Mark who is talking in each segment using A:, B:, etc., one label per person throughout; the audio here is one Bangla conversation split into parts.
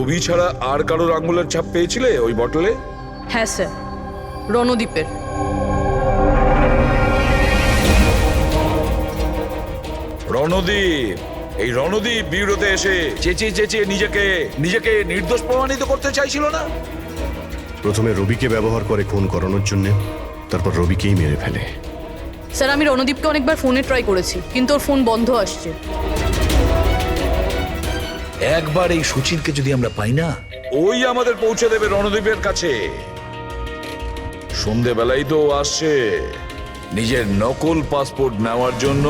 A: রবি ছাড়া আর কারোর আঙুলের ছাপ পেয়েছিলে ওই বটলে?
B: হ্যাঁ স্যার, রণদীপের।
A: রণদীপ, এই রণদীপ বিউরোতে এসে চেঁচিয়ে চেঁচিয়ে নিজেকে নির্দোষ প্রমাণিত করতে চাইছিল না?
C: প্রথমে রবিকে ব্যবহার করে খুন করানোর জন্য, তারপর রবিকেই মেরে ফেলে।
B: স্যার, আমি রণদীপকে অনেকবার ফোনে ট্রাই করেছি, কিন্তু ওর ফোন বন্ধ আসছে।
D: একবার এই সুচিরকে যদি আমরা পাই না,
A: ওই আমাদের পৌঁছে দেবে রণদীপের কাছে। সন্ধেবেলাই তো ও আসছে নিজের নকল পাসপোর্ট নেওয়ার জন্য।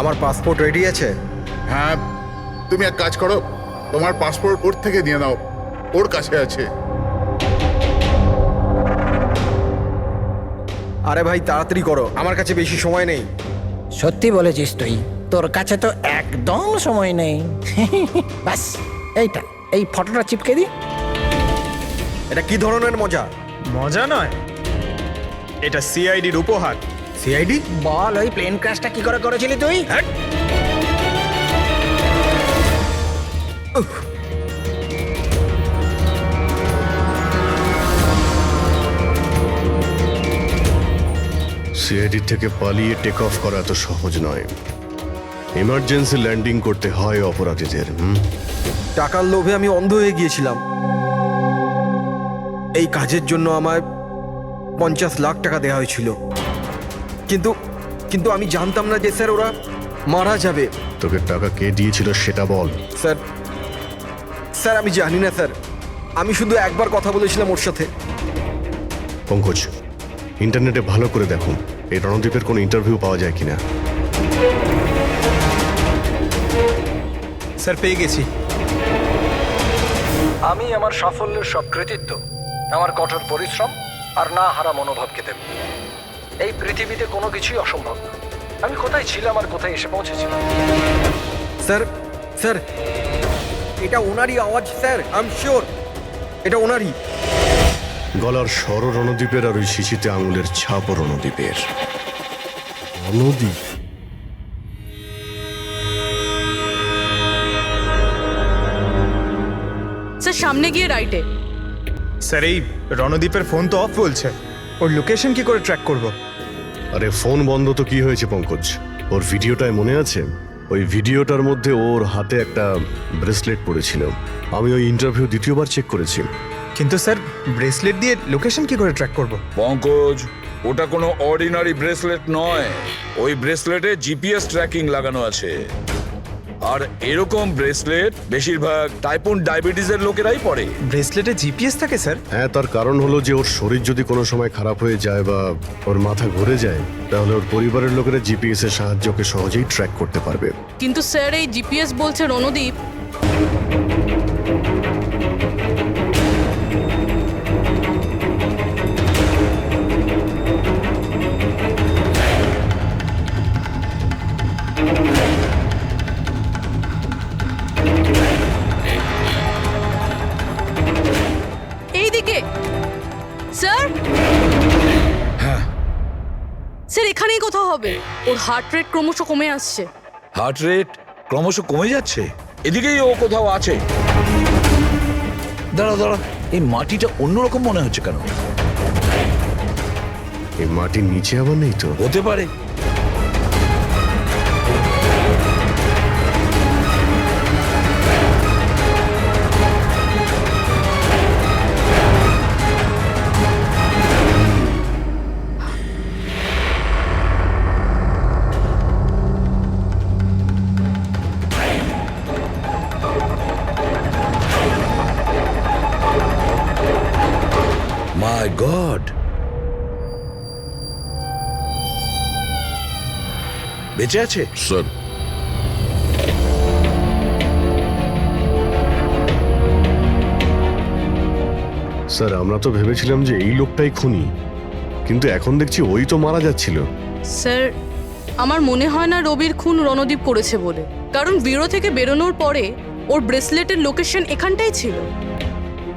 E: আমার পাসপোর্ট রেডি আছে।
F: হ্যাঁ, তুমি এক কাজ করো, তোমার পাসপোর্ট ওর থেকে নিয়ে নাও, ওর কাছে আছে।
E: আরে ভাই তাড়াতাড়ি করো, আমার কাছে বেশি সময় নেই।
G: সত্যি বলেছিস তুই, তোর কাছে তো একদম সময় নেই। বাস এইটা, এই ফটোটা চিপকে দি।
E: এটা কি ধরনের মজা?
H: মজা নয়, এটা সিআইডির উপহার।
E: সিআইডি?
G: বল, ওই প্লেন ক্র্যাশটা কি করে করেছিলি তুই?
C: সিআইডি থেকে পালিয়ে টেক অফ করা এত সহজ নয়। ইমার্জেন্সি ল্যান্ডিং করতে হয় অপরাধীদের।
E: টাকার লোভে আমি অন্ধ হয়ে গিয়েছিলাম। এই কাজের জন্য আমায় 50 লাখ টাকা দেওয়া হয়েছিল, কিন্তু কিন্তু আমি জানতাম না যে স্যার ওরা মারা যাবে।
C: তোকে টাকা কে দিয়েছিল সেটা বল।
E: স্যার স্যার আমি জানি না স্যার, আমি শুধু একবার কথা বলেছিলাম ওর সাথে।
C: পঙ্কজ, ইন্টারনেটে ভালো করে দেখো এই রণদীপের কোনো ইন্টারভিউ পাওয়া যায় কিনা।
H: স্যার, পেয়ে গেছি।
I: আমি আমার সাফল্যের সব কৃতিত্ব আমার কঠোর পরিশ্রম আর না হারা মনোভাবকে দেব। এই পৃথিবীতে কোনো কিছুই অসম্ভব না। আমি কোথায় ছিলাম আর কোথায় এসে পৌঁছেছিলাম।
E: স্যার স্যার এটা ওনারই আওয়াজ স্যার, আই এম শিওর এটা ওনারই।
C: গলার স্বর রণদীপের আর ওই শিশিতে আঙুলের ছাপও রণদীপের। রণদীপ?
B: স্যার, সামনে গিয়ে রাইটে।
H: স্যার, এই রণদীপের ফোন তো অফ বলছে, ওর লোকেশন কি করে ট্র্যাক করব?
C: আরে ফোন বন্ধ তো কি হয়েছে পঙ্কজ, ওর ভিডিওটায় মনে আছে? ওই ভিডিওটার মধ্যে ওর হাতে একটা ব্রেসলেট পড়েছিল। আমি ওই ইন্টারভিউ দ্বিতীয়বার চেক করেছি।
H: কিন্তু স্যার, ব্রেসলেট দিয়ে লোকেশন কি করে ট্র্যাক করব?
A: পঙ্কজ, ওটা কোনো অর্ডিনারি ব্রেসলেট নয়। ওই ব্রেসলেটে জিপিএস ট্র্যাকিং লাগানো আছে। আর এরকম ব্রেসলেট বেশিরভাগ টাইপ 1 ডায়াবেটিসের লোকেরাই পরে।
H: ব্রেসলেটে জিপিএস থাকে স্যার?
C: হ্যাঁ, তার কারণ হলো যে ওর শরীর যদি কোনো সময় খারাপ হয়ে যায় বা ওর মাথা ঘুরে যায়, তাহলে ওর পরিবারের লোকেরা জিপিএস এর সাহায্যকে সহজেই ট্র্যাক করতে পারবে।
B: কিন্তু স্যার, এই জিপিএস বলছে রণদীপ। এইদিকে স্যার। স্যার, এখানেই কোথাও হবে। ওর হার্ট রেট ক্রমশ কমে আসছে।
A: হার্ট রেট ক্রমশ কমে যাচ্ছে, এদিকেই ও কোথাও আছে।
D: দাঁড়া দাঁড়া, এই মাটিটা অন্যরকম মনে হচ্ছে কেন?
C: এই মাটির নিচে আবার নেই তো?
A: হতে পারে। মাই গড, বেঁচে আছে
F: স্যার,
C: স্যার, আমরা তো ভেবেছিলাম যে এই লোকটাই খুনি, কিন্তু এখন দেখছি ওই তো মারা যাচ্ছিল।
B: স্যার, আমার মনে হয় না রবির খুন রণদীপ করেছে বলে, কারণ ব্যুরো থেকে বেরোনোর পরে ওর ব্রেসলেটের লোকেশন এখানটাই ছিল,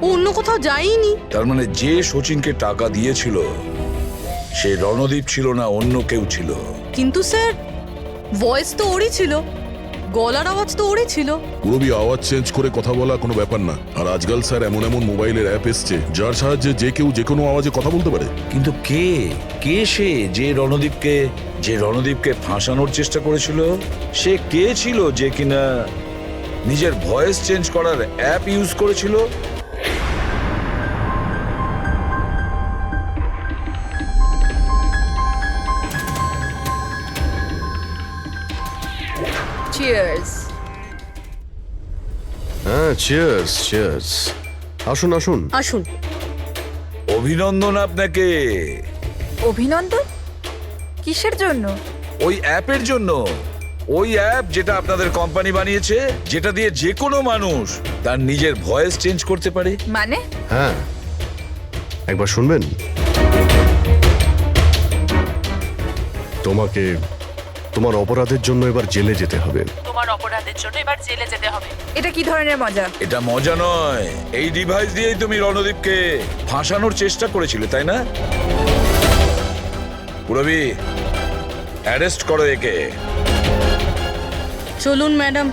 B: ও অন্য কোথাও যায়নি।
A: তার মানে যে সচিনকে টাকা দিয়েছিল সে রণদীপ ছিল না, অন্য কেউ ছিল।
B: কিন্তু স্যার ভয়েস তো ওরই ছিল, গলার আওয়াজ তো ওরই ছিল।
J: পুরবি আওয়াজ চেঞ্জ করে কথা বলা কোনো ব্যাপার না। আর আজকাল স্যার এমন এমন মোবাইলের অ্যাপ এসছে যার সাহায্যে যে কেউ যে কোনো আওয়াজে কথা বলতে পারে।
A: কিন্তু কে সে যে রণদীপকে ফাঁসানোর চেষ্টা করেছিল? সে কে ছিল যে কিনা নিজের ভয়েস চেঞ্জ করার অ্যাপ ইউজ করেছিল?
B: চিয়ার্স।
C: হ্যাঁ, চিয়ার্স চিয়ার্স। আসুন আসুন।
B: আসুন।
A: অভিনন্দন আপনাকে।
K: অভিনন্দন? কিসের জন্য?
A: ওই অ্যাপের জন্য। ওই অ্যাপ যেটা আপনাদের কোম্পানি বানিয়েছে, যেটা দিয়ে যে কোনো মানুষ তার নিজের ভয়েস চেঞ্জ করতে পারে।
K: মানে?
C: হ্যাঁ, একবার শুনবেন? তোমাকে তোমার অপরাধের জন্য এবার জেলে যেতে হবে।
B: তোমার অপরাধের জন্য এবার জেলে যেতে হবে।
K: এটা কি ধরনের মজা?
A: এটা মজা নয়। এই ডিভাইস দিয়েই তুমি রণদীপকে ফাঁসানোর চেষ্টা করেছিলে, তাই না? পুরবি, অ্যারেস্ট করো একে।
B: চলুন ম্যাডাম।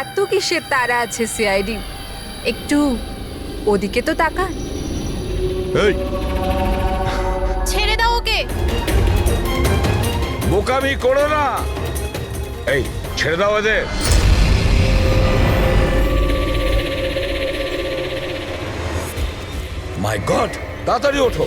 K: এত কিসের তারা আছে সিআইডি? একটু ওদিকে তো তাকান।
C: এই,
B: ছেড়ে দাও ওকে।
A: বোকামি করো না। এই, ছেড়ে দাও এদের। মাই গড, তাড়াতাড়ি ওঠো।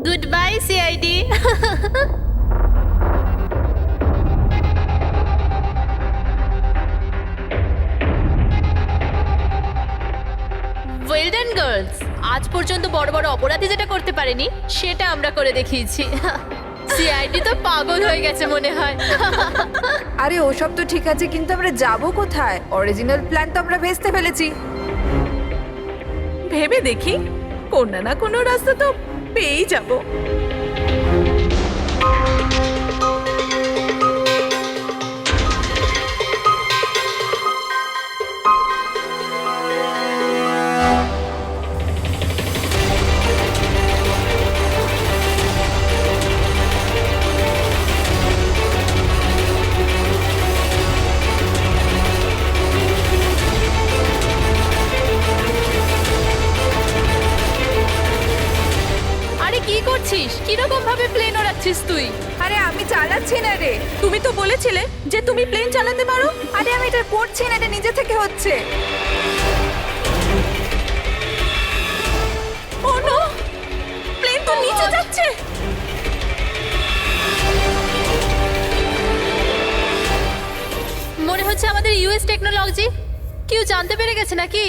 B: Good bye CID.
L: Well done girls, আজ পর্যন্ত বড় বড় অপরাধী যেটা করতে পারেনি সেটা আমরা করে দেখিয়েছি। সিআইডি তো পাগল হয়ে গেছে মনে হয়।
K: আরে ওসব তো ঠিক আছে, কিন্তু আমরা যাব কোথায়? অরিজিনাল প্ল্যান তো আমরা ভেস্তে ফেলেছি।
B: ভেবে দেখি, কোনো না কোনো রাস্তা তো পেয়েই যাব।
L: আরে কি করছিস? কিরকম ভাবে প্লেন ওড়াচ্ছিস তুই?
K: আরে আমি চালাচ্ছি না রে।
B: তুমি তো বলেছিলে যে তুমি প্লেন চালাতে পারো।
K: আরে আমি এটা করছি না, এটা নিজে থেকে হচ্ছে।
B: ও নো, প্লেন তো নিচে যাচ্ছে।
L: মনে হচ্ছে আমাদের ইউএস টেকনোলজি কেউ জানতে পেরে গেছে নাকি?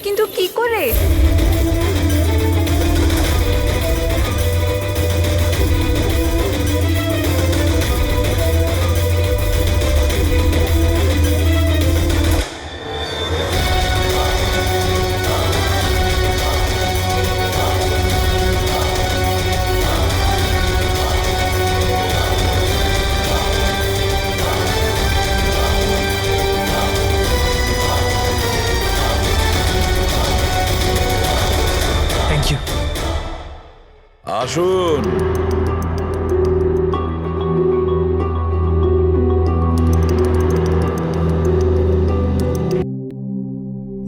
K: কিন্তু কি করে?
H: Thank you.
A: আসুন।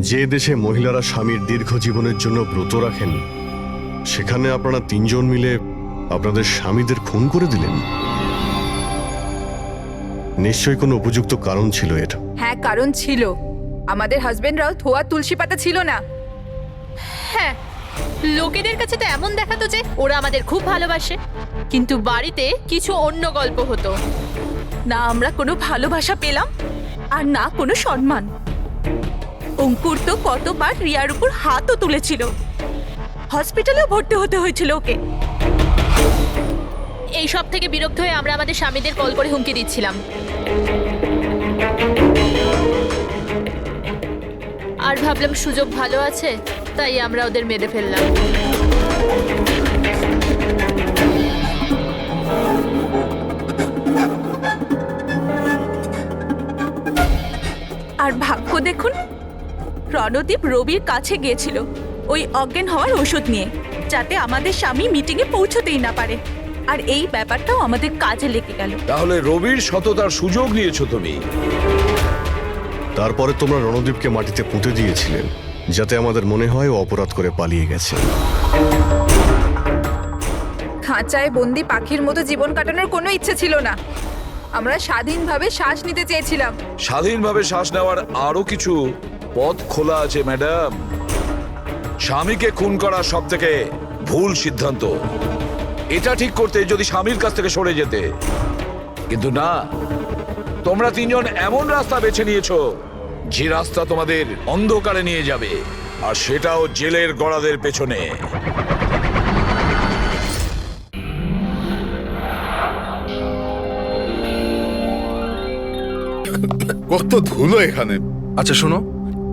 C: যে দেশে মহিলারা স্বামীর দীর্ঘ জীবনের জন্য ব্রত রাখেন, সেখানে আপনারা তিনজন মিলে আপনাদের স্বামীদের খুন করে দিলেন। নিশ্চয়ই কোনো উপযুক্ত কারণ ছিল এর।
K: হ্যাঁ, কারণ ছিল। আমাদের হাজবেন্ডরাও ধোয়া তুলসী পাতা ছিল না।
L: হ্যাঁ, লোকেদের কাছে তো এমন দেখাতো যে ওরা আমাদের খুব ভালোবাসে, কিন্তু বাড়িতে কিছু অন্য গল্প হতো।
B: না আমরা কোনো ভালোবাসা পেলাম, আর না কোনো সম্মান। অঙ্কুর তো কতবার রিয়ার উপর হাতও তুলেছিল,
L: হসপিটালেও ভর্তি হতে হয়েছিল ওকে। এই সব থেকে বিরক্ত হয়ে আমরা আমাদের স্বামীদের কল করে হুমকি দিচ্ছিলাম। আর ভাবলাম সুযোগ ভালো আছে, তাই আমরা ওদের মেরে ফেললাম।
K: আর ভাগ্য দেখুন, রণদীপ রবির কাছে গিয়েছিল ওই অজ্ঞান হওয়ার ওষুধ নিয়ে, যাতে আমাদের স্বামী মিটিংয়ে পৌঁছতেই না পারে। আর এই ব্যাপারটাও আমাদের কাজে লেগে গেল।
A: তাহলে রবির সততার সুযোগ নিয়েছো তুমি।
C: তারপরে তোমরা রণদীপকে মাটিতে পুঁতে দিয়েছিলেন, যাতে আমাদের মনে হয় ও অপরাধ করে পালিয়ে গেছে।
K: খাঁচায় বন্দি পাখির মতো জীবন কাটানোর কোনো ইচ্ছে ছিল না। আমরা স্বাধীনভাবে শ্বাস নিতে চেয়েছিলাম।
A: স্বাধীনভাবে শ্বাস নেওয়ার আরো কিছু পথ খোলা আছে ম্যাডাম। স্বামীকে খুন করা সব থেকে ভুল সিদ্ধান্ত। এটা ঠিক করতে যদি স্বামীর কাছ থেকে সরে যেতে, কিন্তু না, তোমরা তিনজন এমন রাস্তা বেছে নিয়েছো যে রাস্তা তোমাদের অন্ধকারে নিয়ে যাবে, আর সেটাও জেলের গড়াদের পেছনে।
F: কত ধুলো এখানে।
M: আচ্ছা শোনো,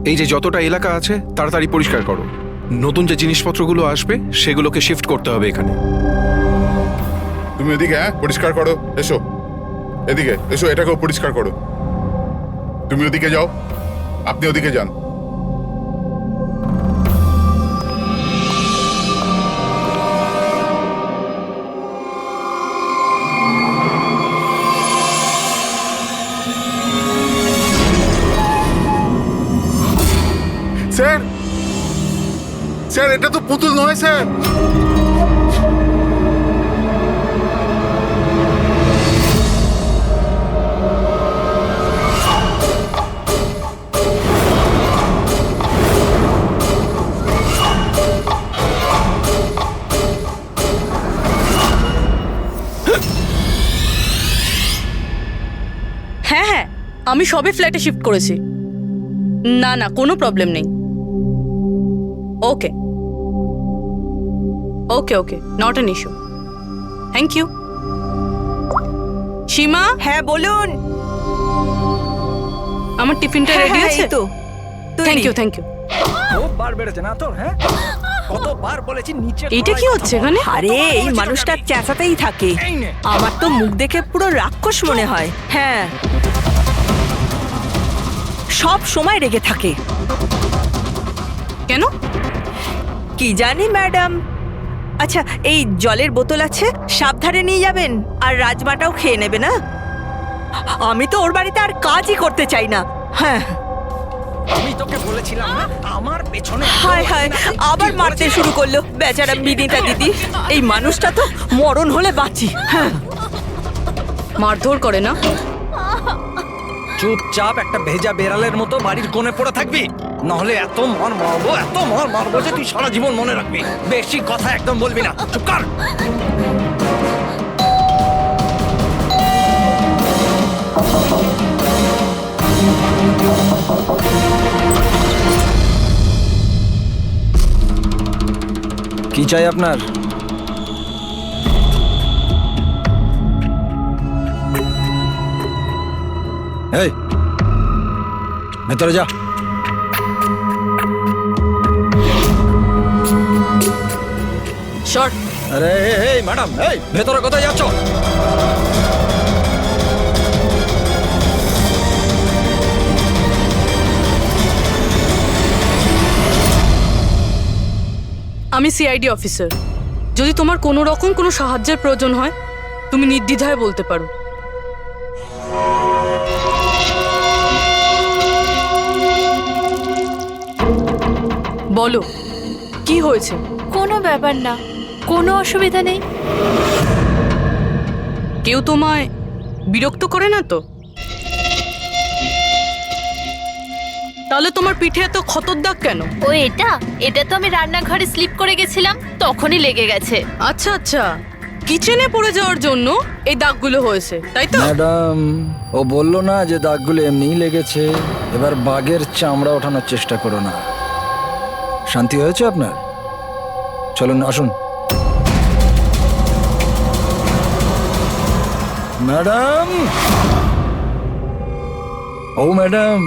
M: এই যে যতটা এলাকা আছে তাড়াতাড়ি পরিষ্কার করো। নতুন যে জিনিসপত্রগুলো আসবে সেগুলোকে শিফট করতে হবে এখানে।
F: তুমি এদিকে পরিষ্কার করো। এসো এদিকে, এসো, এটাকেও পরিষ্কার করো। তুমি ওদিকে যাও, আপনি ওদিকে যান। স্যার, স্যার, এটা তো পুতুল নয় স্যার।
B: হ্যাঁ হ্যাঁ, আমি সবে ফ্ল্যাটে শিফট করেছি। না না, কোনো প্রবলেম নেই। Okay okay okay, not an issue. Thank you. Seema.
K: হ্যাঁ বলুন।
B: আমার টিফিনটা রেডি আছে
K: তো?
B: Thank you thank you.
I: খুব বার বেড়েছে না তোর? হ্যাঁ, কতবার বলেছি নিচে।
B: এইটা কি হচ্ছে এখানে?
K: আরে এই মানুষটা চেঁচাতেই থাকে। আমার তো মুখ দেখে পুরো রাক্ষস মনে হয়। হ্যাঁ, সব সময় রেগে থাকে।
B: কেন?
K: কি জানি ম্যাডাম। আচ্ছা, এই জলের বোতল আছে, সাবধানে নিয়ে যাবেন। আর রাজমাটাও খেয়ে নেবে না। আমি তো ওর বাড়িতে আর কাজই করতে চাই না। হ্যাঁ,
I: আমি তোকে বলেছিলাম না আমার পেছনে।
K: হায় হায়, আবার মারতে শুরু করলো বেচারা বিনীতা দিদি। এই মানুষটা তো মরণ হলে বাঁচি। হ্যাঁ,
B: মারধর করে না?
I: চুপচাপ একটা ভেজা বেড়ালের মতো বাড়ির কোণে পড়ে থাকবি, নাহলে এত মার মারবো যে তুই সারা জীবন মনে রাখবি। বেশি কথা একদম বলবি না, চুপ কর। কি চাই আপনার? এই ভেতরে যা।
B: শর্ট।
I: আরে এই ম্যাডাম, এই ভেতরে কোথায় যাচ্ছ?
B: আমি সিআইডি অফিসার। যদি তোমার কোনো রকম কোনো সাহায্যের প্রয়োজন হয়, তুমি নির্দ্বিধায় বলতে পারো। বলো, কি হয়েছে?
L: কোনো ব্যাপার না, কোনো অসুবিধা নেই।
B: কেউ তোমায় বিরক্ত করে না তো? তাহলে তোমার পিঠে এত ক্ষতর দাগ কেন?
L: ও এটা তো আমি রান্নাঘরে স্লিপ করে গেছিলাম, তখনই লেগে গেছে।
B: আচ্ছা আচ্ছা, কিচেনে পড়ে যাওয়ার জন্য এই দাগগুলো হয়েছে, তাই তো?
I: ম্যাডাম, ও বললো না যে দাগগুলো এমনিই লেগেছে। এবার বাঘের চামড়া ওঠানোর চেষ্টা করো না। শান্তি হয়েছে আপনার? চলুন আসুন। ম্যাডাম, ও ম্যাডাম,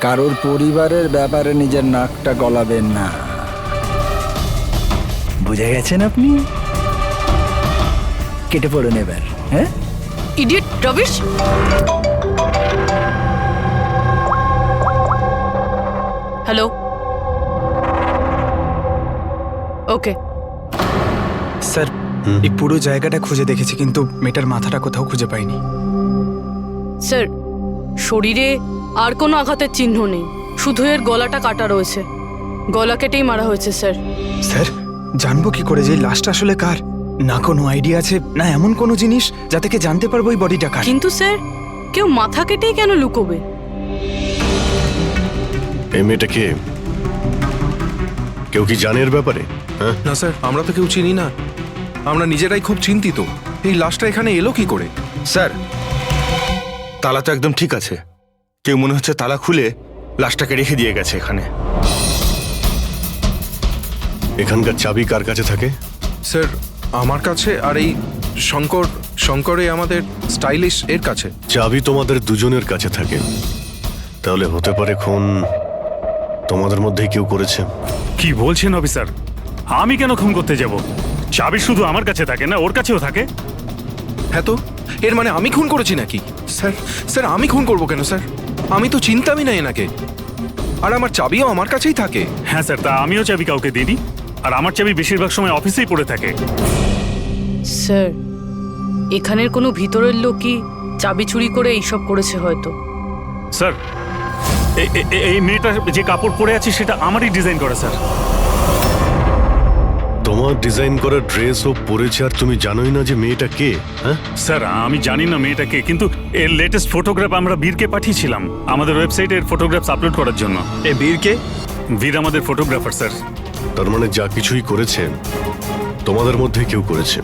I: কারোর পরিবারের ব্যাপারে নিজের নাকটা গলাবেন না, বুঝে গেছেন আপনি? কেটে পড়ুন এবার। হ্যাঁ,
B: ইডিয়েট রবিশ। হ্যালো, ওকে।
H: স্যার এই পুরো জায়গাটা খুঁজে দেখেছি কিন্তু মেয়েটার মাথাটা কোথাও খুঁজে পাইনি।
B: স্যার, শরীরে আর কোনো আঘাতের চিহ্ন নেই, শুধু এর গলাটা কাটা রয়েছে। গলা কেটেই মারা হয়েছে স্যার।
H: স্যার জানবো কি করে যে লাশটা আসলে কার? না কোনো আইডিয়া আছে, না এমন কোনো জিনিস যা থেকে জানতে পারবো এই বডিটা কার।
B: কিন্তু স্যার, কেউ মাথা কেটেই কেন লুকোবে?
C: এই মেয়েটা কে? কেউ কি জানে এর ব্যাপারে? হ্যাঁ,
M: না স্যার, আমরা তো কেউ চিনি না। আমরা নিজেরাই খুব চিন্তিত। এই লাশটা এখানে এলো কি করে?
N: স্যার, তালা তো একদম ঠিক আছে। কেউ মনে হচ্ছে তালা খুলে লাশটাকে রেখে দিয়ে গেছে এখানে।
C: এখানকার চাবি কার কাছে থাকে?
M: স্যার আমার কাছে, আর এই শঙ্করে আমাদের স্টাইলিশ এর কাছে।
C: চাবি তোমাদের দুজনের কাছে থাকে, তাহলে হতে পারে খুন তোমাদের মধ্যেই কেউ করেছে।
O: কি বলছেন অফিসার? আমি কেন খুন করতে যাব? চাবি শুধু আমার কাছে থাকে না, ওর কাছেও থাকে।
M: হ্যাঁ তো এর মানে আমি খুন করেছি নাকি? স্যার স্যার আমি খুন করবো কেন স্যার? আমি তো চিন্তামই না এনাকে, আর আমার চাবিও আমার কাছেই থাকে।
O: হ্যাঁ স্যার, তা আমিও চাবি কাউকে দিইনি, আর আমার চাবি বেশিরভাগ সময় অফিসেই পড়ে থাকে।
B: স্যার, এখানের কোনো ভিতরের লোকই চাবি চুরি করে এইসব করেছে হয়তো।
O: স্যার, এই মেয়েটা যে কাপড় পরে আছে সেটা আমারই ডিজাইন করা স্যার।
C: তোমার ডিজাইন করা ড্রেস ও পরেছে, আর তুমি জানোই না যে মেয়েটা কে? হ্যাঁ
O: স্যার, আমি জানি না মেয়েটা কে, কিন্তু এর লেটেস্ট ফটোগ্রাফ আমরা বীরকে পাঠিয়েছিলাম আমাদের ওয়েবসাইটে এর ফটোগ্রাফস আপলোড করার জন্য।
N: এই বীরকে?
O: বীর আমাদের ফটোগ্রাফার স্যার।
C: তার মানে যা কিছুই করেছে তোমাদের মধ্যে কেউ করেছে।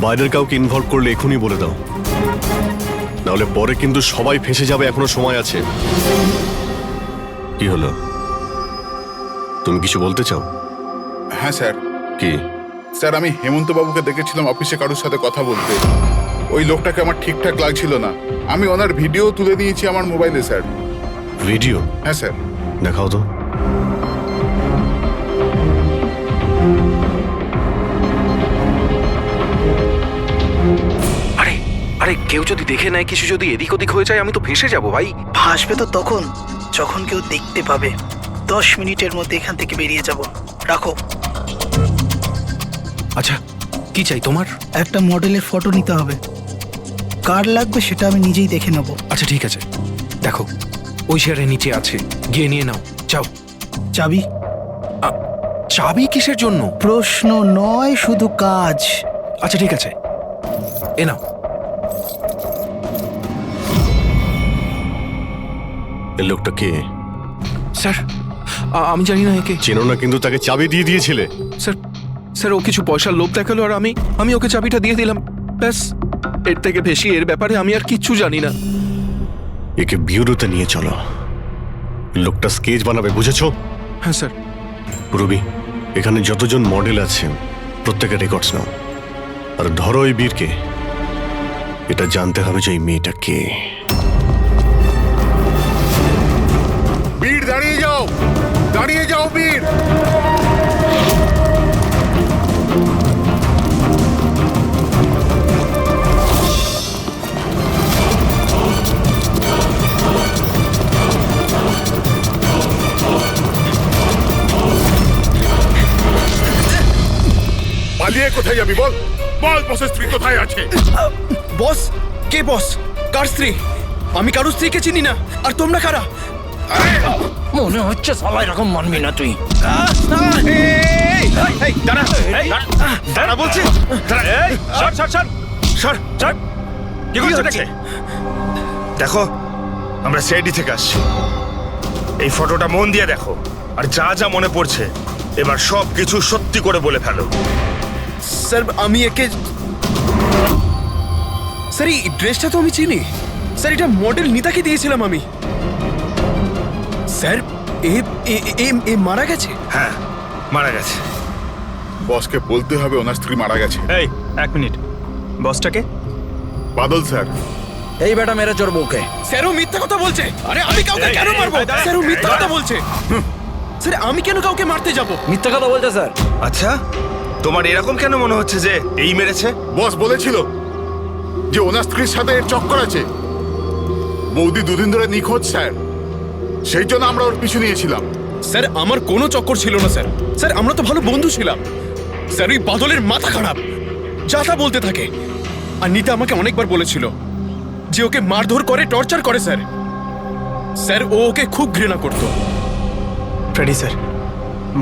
C: বাইরের কাউকে ইনভলভ করলে এখনই বলে দাও, নাহলে পরে কিন্তু সবাই ফেঁসে যাবে। এখনো সময় আছে। কি হলো, তুমি কিছু বলতে চাও?
F: হ্যাঁ স্যার।
C: কি?
F: স্যার, আমি হেমন্ত বাবুকে দেখেছিলাম অফিসে কারোর সাথে কথা বলতে। ওই লোকটাকে আমার ঠিকঠাক লাগছিল না। আমি ওনার ভিডিও তুলে নিয়েছি আমার মোবাইলে স্যার।
C: ভিডিও?
F: হ্যাঁ স্যার।
C: দেখাও তো।
M: আরে আরে কেউ যদি দেখে নেয়, কিছু যদি এদিক ওদিক হয়ে যায়, আমি তো ফেঁসে যাবো ভাই।
P: ভাসবে তো তখন যখন কেউ দেখতে পাবে। 10 মিনিটের মধ্যে এখান থেকে বেরিয়ে যাব। রাখো।
M: আচ্ছা, কি চাই তোমার?
P: একটা মডেলের ফটো নিতে হবে। কার লাগবে সেটা আমি নিজেই দেখে নেব।
M: আচ্ছা ঠিক আছে, দেখো ওই চেয়ারের নিচে আছে, গিয়ে নিয়ে নাও। যাও।
P: চাবি?
M: চাবি কিসের জন্য?
P: প্রশ্ন নয়, শুধু কাজ।
M: আচ্ছা ঠিক আছে, এ নাও।
C: এই লোকটা কে?
M: স্যার আমি জানি না একে।
C: চেনো না, কিন্তু তাকে চাবি দিয়ে দিয়েছিলে।
M: স্যার স্যার ও কিছু পয়সার লোভ দেখালো, আর আমি ওকে চাবিটা দিয়ে দিলাম, ব্যাস। এর থেকে বেশি এর ব্যাপারে আমি আর কিচ্ছু জানি না।
C: একে বিউরোতে নিয়ে চলো, লোকটা স্কেচ বানাবে, বুঝেছো?
M: হ্যাঁ স্যার।
C: রবি, এখানে যতজন মডেল আছে প্রত্যেকের রেকর্ডস নাও, আর ধরো এই বীরকে। এটা জানতে হবে যে এই মেয়েটা কে।
F: বীর, দাঁড়িয়ে যাও, দাঁড়িয়ে যাও বীর। পালিয়ে কোথায় যাবি বল? বল, বসের স্ত্রী কোথায় আছে?
E: বস? কে বস? কার স্ত্রী? আমি কারোর স্ত্রীকে চিনি না। আর তোমরা কারা?
G: মনে হচ্ছে সবাই এরকম মানবি না তুই।
N: দাঁড়া বলছি। দেখো, আমরা সিআইডি থেকে আসছি। এই ফটোটা মন দিয়ে দেখো, আর যা যা মনে পড়ছে এবার সব কিছু সত্যি করে বলে ফেলো।
E: স্যার আমি একে, স্যার এই ড্রেসটা তো আমি চিনি। স্যার এটা মডেল নিতাকে দিয়েছিলাম আমি। স্যার
M: এ মারা গেছে?
N: হ্যাঁ মারা গেছে।
F: বসকে বলতে হবে ওনার স্ত্রী মারা গেছে।
H: এই এক মিনিট, বসটাকে?
F: বাদল স্যার।
E: এই বেটা মেরে চোর বউকে।
M: স্যার ও মিথ্যা কথা বলছে। আরে আমি কাউকে কেন মারবো? স্যার ও মিথ্যা কথা বলছে। স্যার আমি কেন কাউকে মারতে যাব?
E: মিথ্যা কথা বলছে স্যার।
N: আচ্ছা তোমার এরকম কেন মনে হচ্ছে যে এই মেরেছে?
F: বস বলেছিল যে ওনার স্ত্রীর সাথে এর চক্কর আছে। বৌদি দুদিন ধরে নিখোঁজ স্যার, সেই জন্য আমরা ওর পিছু নিয়েছিলাম।
M: স্যার আমার কোনো চক্কর ছিল না স্যার। স্যার আমরা তো ভালো বন্ধু ছিলাম। স্যার ওই বাদলের মাথা খারাপ, যা তা বলতে থাকে। আর নিতা আমাকে অনেকবার বলেছিল যে ওকে মারধর করে, টর্চার করে স্যার। স্যার ও ওকে খুব ঘৃণা করত।
H: ফ্রেডি স্যার,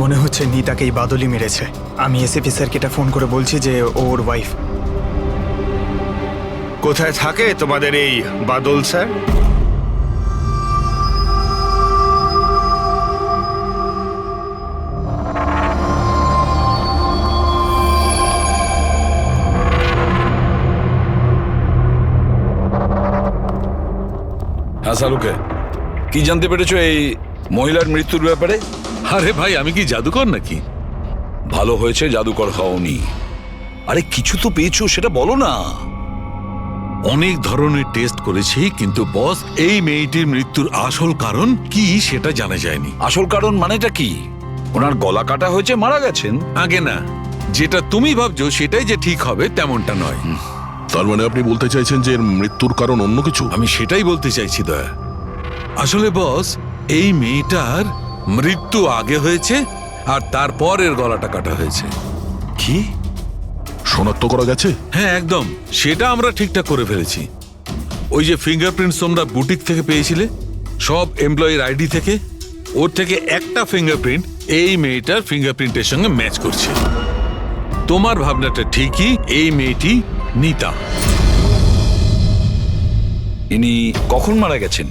H: মনে হচ্ছে নিতাকে এই বাদলই মেরেছে। আমি এসএপি স্যারকে এটা ফোন করে বলছি যে ওর ওয়াইফ।
N: কোথায় থাকে তোমাদের এই বাদল স্যার?
A: হ্যাঁ সালুকে, কি জানতে পেরেছো এই মহিলার মৃত্যুর ব্যাপারে?
J: আরে ভাই আমি কি জাদুকর নাকি?
A: ভালো হয়েছে জাদুকর হওনি। আরে কিছু তো পেয়েছো, সেটা বলো না।
J: অনেক ধরনের টেস্ট করেছি, কিন্তু বস এই মেয়েটির মৃত্যুর আসল কারণ কি সেটা জানা যায়নি।
A: আসল কারণ মানেটা কি? ওনার গলা কাটা হয়েছে, মারা গেছেন?
J: আগে না, যেটা তুমি ভাবছো সেটাই যে ঠিক হবে তেমনটা নয়।
F: তার মানে আপনি বলতে চাইছেন যে এর মৃত্যুর কারণ অন্য কিছু?
J: আমি সেটাই বলতে চাইছি দয়া। আসলে বস, এই মেয়েটার মৃত্যু আগে হয়েছে আর তারপর এর গলাটা কাটা হয়েছে।
F: কি শনাক্ত করা গেছে?
J: হ্যাঁ একদম, সেটা আমরা ঠিকঠাক করে ফেলেছি। ওই যে ফিঙ্গারপ্রিন্টস তোমরা বুটিক থেকে পেয়েছিলে, সব এমপ্লয়ির আইডি থেকে, ওর থেকে একটা ফিঙ্গারপ্রিন্ট এই মেয়েটার ফিঙ্গারপ্রিন্টের সঙ্গে ম্যাচ করছে। তোমার ভাবনাটা ঠিকই, এই মেয়েটি নিতা।
A: ইনি কখন মারা গেছেন?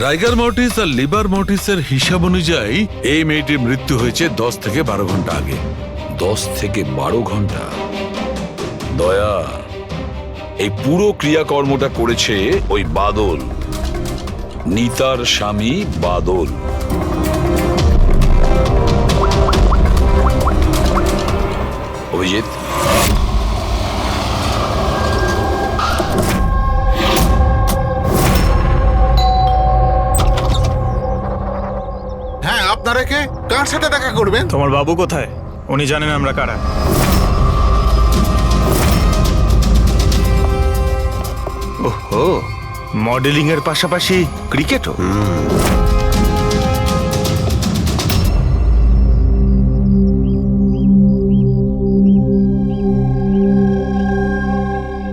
J: রাইগার মর্টিস আর লিভার মর্টিসের হিসাব অনুযায়ী এই মেয়েটির মৃত্যু হয়েছে 10 থেকে 12 ঘন্টা আগে।
A: 10 থেকে 12 ঘন্টা? দয়া, এই পুরো ক্রিয়াকর্মটা করেছে ওই বাদল, নিতার স্বামী বাদল। অভিজিৎ,
F: হ্যাঁ আপনারা কে? কার সাথে দেখা করবেন?
H: তোমার বাবু কোথায়? উনি জানেন আমরা কারা।
N: ওহো, মডেলিং এর পাশাপাশি ক্রিকেটও?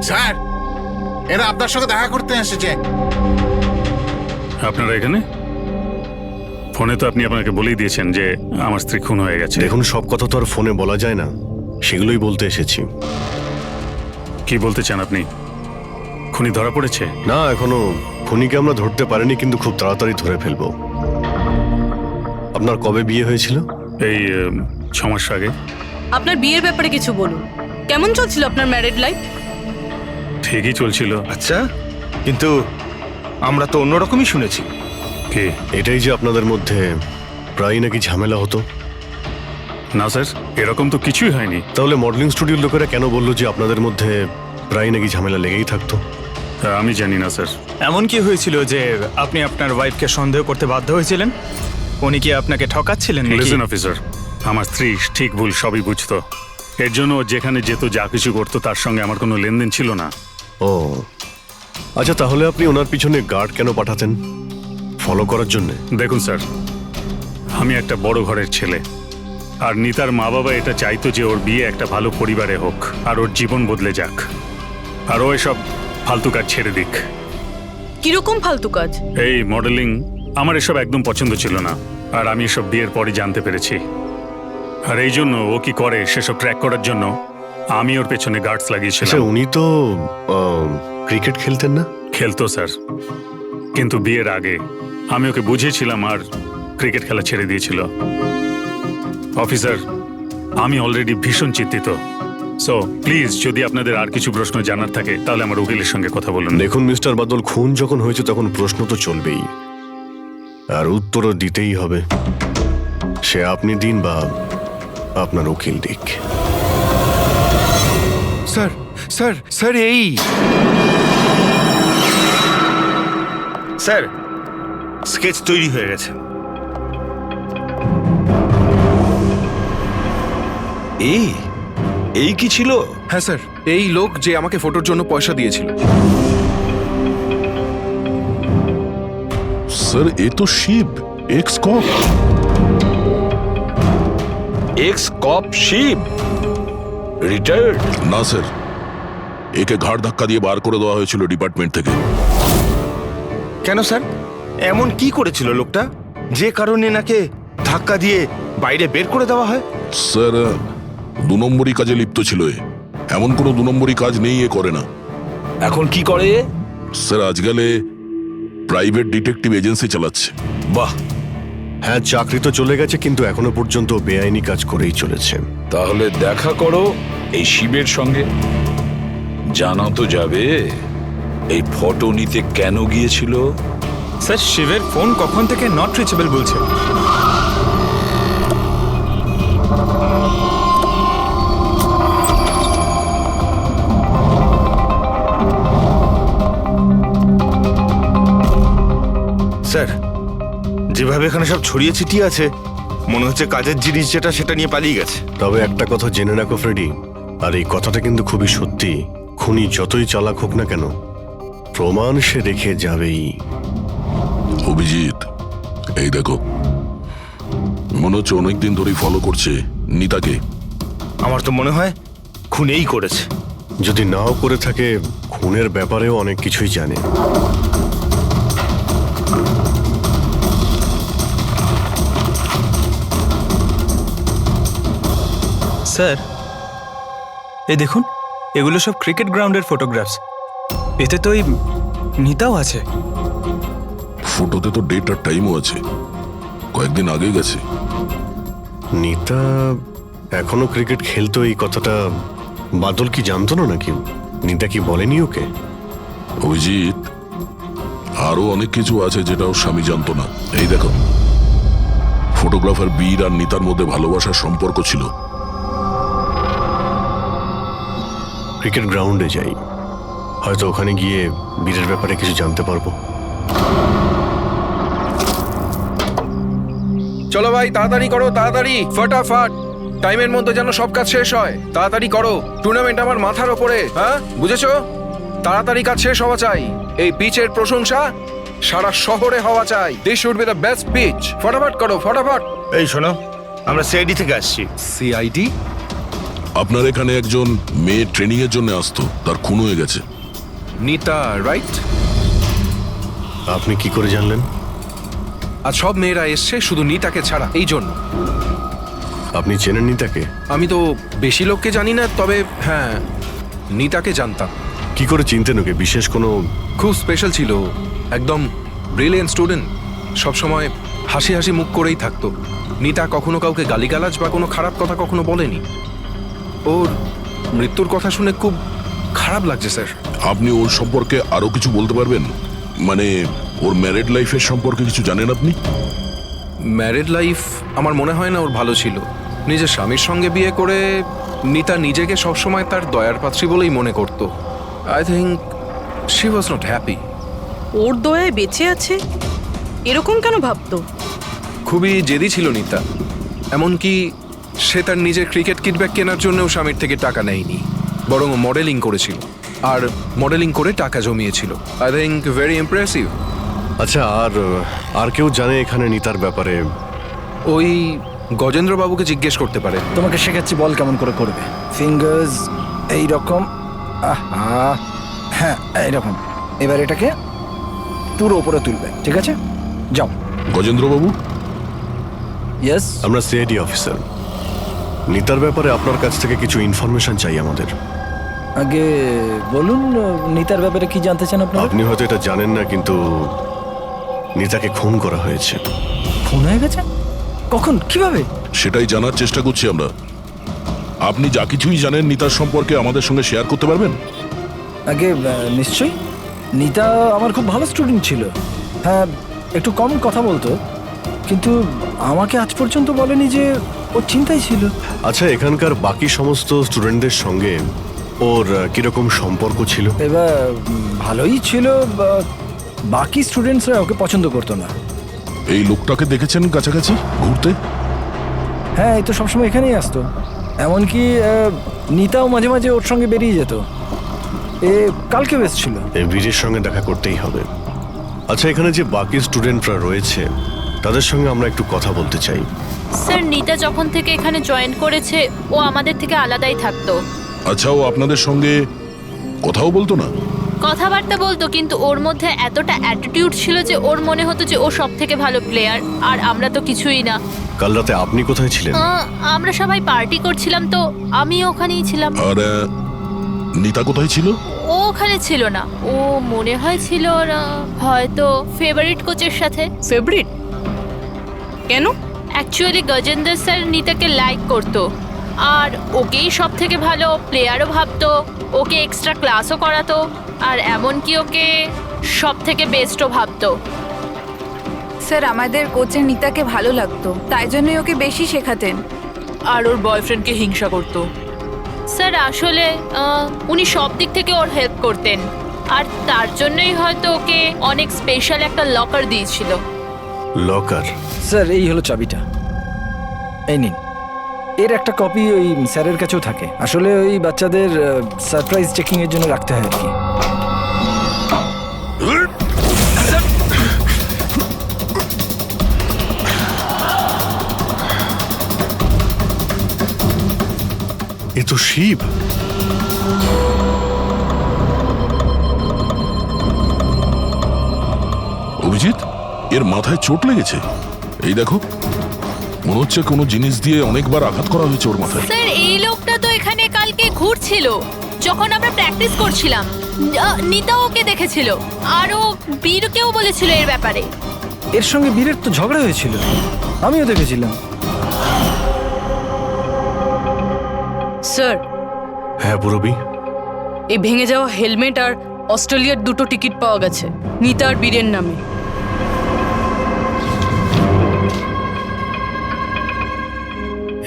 F: স্যার, এরা আপনার সঙ্গে দেখা করতে এসেছে।
O: আপনারা এখানে? ফোনে তো আপনি আপনাকে বলেই দিয়েছেন যে আমার স্ত্রী খুন হয়ে গেছে।
C: দেখুন, সব কথা তো আর ফোনে বলা যায় না, সেগুলোই বলতে এসেছি।
O: কি বলতে চান আপনি? খুনি ধরা পড়েছে?
C: না, এখনো খুনিকে আমরা ধরতে পারিনি, কিন্তু খুব তাড়াতাড়ি ধরে ফেলবো। আপনার কবে বিয়ে হয়েছিল?
O: এই 6 মাস আগে।
B: আপনার বিয়ের ব্যাপারে কিছু বলুন। কেমন চলছিল আপনার ম্যারিড লাইফ?
O: ঠিকই চলছিল।
N: আচ্ছা, কিন্তু আমরা তো অন্যরকমই শুনেছি।
O: কি?
C: এটাই যে আপনাদের মধ্যে প্রায় নাকি ঝামেলা হতো?
O: না স্যার, এরকম তো কিছুই হয়নি।
C: তাহলে মডেলিং স্টুডিওর লোকেরা কেন বললো যে আপনাদের মধ্যে প্রায় নাকি ঝামেলা লেগেই থাকতো?
O: আমি জানি না স্যার।
H: এমন কি হয়েছিল যে আপনি আপনার ওয়াইফকে সন্দেহ করতে বাধ্য হয়েছিলেন? উনি কি আপনাকে ঠকাচ্ছিলেন নাকি?
O: লিসেন অফিসার, আমার স্ত্রী ঠিক ভুল সবই বুঝতো। এর জন্য ও যেখানে যেত, যা কিছু করতো, তার সঙ্গে আমার কোনো লেনদেন ছিল না।
C: ও আচ্ছা, তাহলে আপনি ওনার পিছনে গার্ড কেন পাঠাতেন? ফলো করার জন্য?
O: দেখুন স্যার, আমি একটা বড় ঘরের ছেলে, আর নিতার মা বাবা এটা চাইতো যে ওর বিয়ে একটা ভালো পরিবারে হোক আর ওর জীবন বদলে যাক, আর ও এসব ফালতু কাজ ছেড়ে দিক।
B: কিরকম ফালতু কাজ?
O: এই মডেলিং, আমার এসব একদম পছন্দ ছিল না, আর আমি এসব বিয়ের পরে জানতে পেরেছি। আর এই জন্য ও কি করে সেসব ট্র্যাক করার জন্য আমি ওর পেছনে গার্ডস লাগিয়েছিলাম।
C: উনি তো ক্রিকেট খেলতেন না?
O: খেলতো স্যার, কিন্তু বিয়ের আগে আমি ওকে বুঝিয়েছিলাম আর ক্রিকেট খেলা ছেড়ে দিয়েছিল। অফিসার, আমি অলরেডি ভীষণ চিন্তিত। সো প্লিজ, যদি আপনাদের আর কিছু প্রশ্ন জানার থাকে তাহলে আমার উকিলের সঙ্গে কথা বলুন।
C: দেখুন মিস্টার বাদল, খুন যখন হয়েছে তখন প্রশ্ন তো চলবেই। আর উত্তরও দিতেই হবে, সে আপনি দিন বা আপনার উকিল দিক।
M: স্যার স্যার স্যার এই
N: স্যার স্কেচ তৈরি হয়ে গেছে।
D: এই কি ছিল?
M: হ্যাঁ স্যার, এই লোক যে আমাকে ফটোর জন্য পয়সা দিয়েছিল।
Q: স্যার এ তো শিব, এক্স কপ।
A: এক্স কপ শিব রিটায়ার্ড?
Q: না স্যার, একে ঘাড় ধাক্কা দিয়ে বার করে দেওয়া হয়েছিল ডিপার্টমেন্ট থেকে।
N: কেন স্যার, এমন কি করেছিল লোকটা যে কারণে নাকে ধাক্কা দিয়ে বাইরে বের করে দেওয়া হয়?
Q: স্যার 2 নম্বরই কাজে লিপ্ত ছিল এ। এমন কোনো 2 নম্বরই কাজ নেই এ করে না।
D: এখন কি করে?
Q: স্যার আজকালে প্রাইভেট ডিটেকটিভ এজেন্সি চালাচ্ছে।
D: বাহ,
C: হ্যাঁ চাকরি তো চলে গেছে, কিন্তু এখনো পর্যন্ত বেআইনি কাজ করেই চলেছে।
A: তাহলে দেখা করো এই শিবের সঙ্গে, জানা তো যাবে এই ফটো নিতে কেন গিয়েছিল।
H: স্যার শিবের ফোন কখন থেকে নট রিচেবল বলছে।
N: স্যার যেভাবে এখানে সব ছড়িয়ে ছিটিয়ে আছে, মনে হচ্ছে কাজের জিনিস যেটা সেটা নিয়ে পালিয়ে গেছে।
C: তবে একটা কথা জেনে রাখো ফ্রেডি, আর এই কথাটা কিন্তু খুবই সত্যি, খুনি যতই চালাক হোক না কেন, প্রমাণ সে রেখে যাবেই।
Q: অভিজিৎ, এই দেখো, মনে হচ্ছে অনেকদিন ধরেই ফলো করছে নিতাকে।
N: আমার তো মনে হয় খুনেই করেছে।
C: যদি নাও করে থাকে, খুনের ব্যাপারেও অনেক কিছুই জানে।
H: স্যার এই দেখুন, এগুলো সব ক্রিকেট গ্রাউন্ডের ফটোগ্রাফস। এতে তো এই নিতাও আছে।
Q: ফটোতে তো ডেট আর টাইমও আছে, কয়েকদিন আগে গেছে।
C: নিতা এখনো ক্রিকেট খেলতো, এই কথাটা বাদল কি জানতো না নাকি? নিতা কি বলেনি ওকে?
Q: অভিজিৎ, আরো অনেক কিছু আছে যেটা ওর স্বামী জানতো না। এই দেখো, ফটোগ্রাফার বীর আর নিতার মধ্যে ভালোবাসার সম্পর্ক ছিল।
C: ক্রিকেট গ্রাউন্ডে যাই, হয়তো ওখানে গিয়ে বীরের ব্যাপারে কিছু জানতে পারবো।
E: চলো ভাই, তাড়াতাড়ি করো, তাড়াতাড়ি, ফটাফট, টাইমের মধ্যে যেন সব কাজ শেষ হয়। তাড়াতাড়ি করো, টুর্নামেন্ট আমার মাথার ওপরে, হ্যাঁ বুঝেছো? তাড়াতাড়ি কাজ শেষ হওয়া চাই। এই পিচের প্রশংসা সারা শহরে হওয়া চাই। This should be the best pitch. ফটাফট করো, ফটাফট।
N: এই শোনো, আমরা সিআইডি থেকে আসছি।
E: সিআইডি?
Q: আপনার এখানে একজন মেয়ে ট্রেনিং এর জন্য আসতো, তার খুন হয়ে গেছে।
E: নিতা, রাইট?
C: আপনি কি করে জানলেন?
E: আর সব মেয়েরা এসছে শুধু নিতাকে ছাড়া, এই জন্য।
C: আপনি চেনেন নিতাকে?
E: আমি তো বেশি লোককে জানি না, তবে হ্যাঁ নিতাকে জানতাম।
C: কি করে চিনতেন ওকে? বিশেষ কোনো?
E: খুব স্পেশাল ছিল, একদম ব্রিলিয়েন্ট স্টুডেন্ট, সবসময় হাসি হাসি মুখ করেই থাকতো। নিতা কখনো কাউকে গালিগালাজ বা কোনো খারাপ কথা কখনো বলেনি। ওর মৃত্যুর কথা শুনে খুব খারাপ লাগছে স্যার।
Q: আপনি ওর সম্পর্কে আরো কিছু বলতে পারবেন? মানে ওর ম্যারিড লাইফের সম্পর্কে কিছু জানেন আপনি?
E: ম্যারিড লাইফ আমার মনে হয় না ওর ভালো ছিল। নিজের স্বামীর সঙ্গে বিয়ে করে নিতা নিজেকে সবসময় তার দয়ার পাত্রী বলেই মনে করত। I think she was not happy.
B: ওর দয়ায় বেঁচে আছে এরকম কেন ভাবতো?
E: খুবই জেদি ছিল নিতা, এমনকি সে তার নিজের ক্রিকেট কিট ব্যাগ কেনার জন্যও স্বামীর থেকে টাকা নেয়নি, বরং মডেলিং করেছিল আর মডেলিং করে টাকা জমিয়েছিল। I think very impressive.
C: আচ্ছা, আর কেউ জানে এখানে নিতার ব্যাপারে?
E: ওই গজেন্দ্রবাবুকে জিজ্ঞেস করতে পারে।
G: তোমাকে শেখাচ্ছি, বল কেমন করে করবে। ফিঙ্গার্স এই রকম, হ্যাঁ এইরকম। এবার এটাকে পুরো উপরে তুলবে, ঠিক আছে? যাও।
Q: গজেন্দ্রবাবু?
G: ইয়েস,
C: আমরা সিআইডি অফিসার। নিতার ব্যাপারে আপনার কাছ থেকে কিছু ইনফরমেশন চাই আমাদের।
G: আগে বলুন, নিতার ব্যাপারে কি জানতে চান আপনারা?
C: আপনি হয়তো এটা জানেন না, কিন্তু নিতাকে খুন করা হয়েছে।
G: খুন হয়ে গেছে? কখন, কিভাবে?
Q: সেটাই জানার চেষ্টা করছি আমরা। আপনি যা কিছুই জানেন নিতার সম্পর্কে আমাদের সঙ্গে শেয়ার করতে পারবেন?
G: আগে নিশ্চয়ই। নিতা আমার খুব ভালো স্টুডেন্ট ছিল। হ্যাঁ,
I: একটু কম কথা বলতো, কিন্তু আমাকে আজ পর্যন্ত বলেনি যে ও চিন্তায় ছিল।
C: আচ্ছা, এখানকার বাকি সমস্ত স্টুডেন্টদের সঙ্গে ওর কিরকম সম্পর্ক ছিল?
I: এবার ভালোই ছিল, বাকি স্টুডেন্টসরা ওকে পছন্দ করতো না।
Q: এই লোকটাকে দেখেছেন কাছাকাছি ঘুরতে?
I: হ্যাঁ, এই তো সবসময় এখানেই আসতো। এমনকি নিতাও মাঝে মাঝে ওর সঙ্গে বেরিয়ে যেত। এ কালকেও এসেছিল।
C: এই বীরের সঙ্গে দেখা করতেই হবে। আচ্ছা, এখানে যে বাকি স্টুডেন্টরা রয়েছে তাদের সঙ্গে আমরা একটু কথা বলতে চাই।
L: স্যার, নিতা যখন থেকে এখানে জয়েন করেছে ও আমাদের থেকে আলাদাই থাকতো।
Q: আচ্ছা, ও আপনাদের সঙ্গে কথাও বলতো না?
L: কথাবার্তা বলতো, কিন্তু ওর মধ্যে এতটা অ্যাটিটিউড ছিল যে ওর মনে হতো যে ও সব থেকে ভালো প্লেয়ার, আর আমরা তো কিছুই না।
C: কাল রাতে আপনি কোথায় ছিলেন?
L: আমরা সবাই পার্টি করছিলাম, তো আমি ওখানেই ছিলাম।
Q: আর নিতা কোথায় ছিল?
L: ও ওখানে ছিল না, ও মনে হয় ছিল হয়তো ফেভারিট কোচের সাথে।
B: ফেভারিট? কেন?
L: অ্যাকচুয়ালি গজেন্দর স্যার নিতাকে লাইক করতো, আর ওকেই সব থেকে ভালো প্লেয়ারও ভাবতো, ওকে এক্সট্রা ক্লাসও করাতো, আর এমনকি ওকে সব থেকে বেস্টও ভাবতো।
R: স্যার, আমাদের কোচের নিতাকে ভালো লাগতো, তাই জন্যই ওকে বেশি শেখাতেন।
B: আর ওর বয়ফ্রেন্ডকে হিংসা করতো।
L: স্যার, আসলে উনি সব দিক থেকে ওর হেল্প করতেন, আর তার জন্যই হয়তো ওকে অনেক স্পেশাল একটা লকার দিয়েছিল।
C: লকার?
I: স্যার, এই হলো চাবিটা, এই নিন। এর একটা কপি ওই স্যারের কাছেও থাকে। আসলে ওই বাচ্চাদের সারপ্রাইজ চেকিং এর জন্য রাখতে হয় আর কি।
C: এ তো শিব।
Q: অভিজিৎ, এর মাথায় চোট লেগেছে। এই দেখো, মনে হচ্ছে কোনো জিনিস দিয়ে অনেকবার আঘাত করা হয়েছে ওর মাথায়।
L: স্যার, এই লোকটা তো এখানে কালকে ঘুরছিল যখন আমরা প্র্যাকটিস করছিলাম। নিতা ওকে দেখেছিল, আর ও বীরকেও বলেছিল এর ব্যাপারে।
I: এর সঙ্গে বীরের তো ঝগড়া হয়েছিল, আমিও দেখেছিলাম।
B: স্যার।
C: হ্যাঁ পুরবি?
B: এই ভেঙে যাওয়া হেলমেট আর অস্ট্রেলিয়ার 2টো টিকিট পাওয়া গেছে নিতা আর বীরের নামে।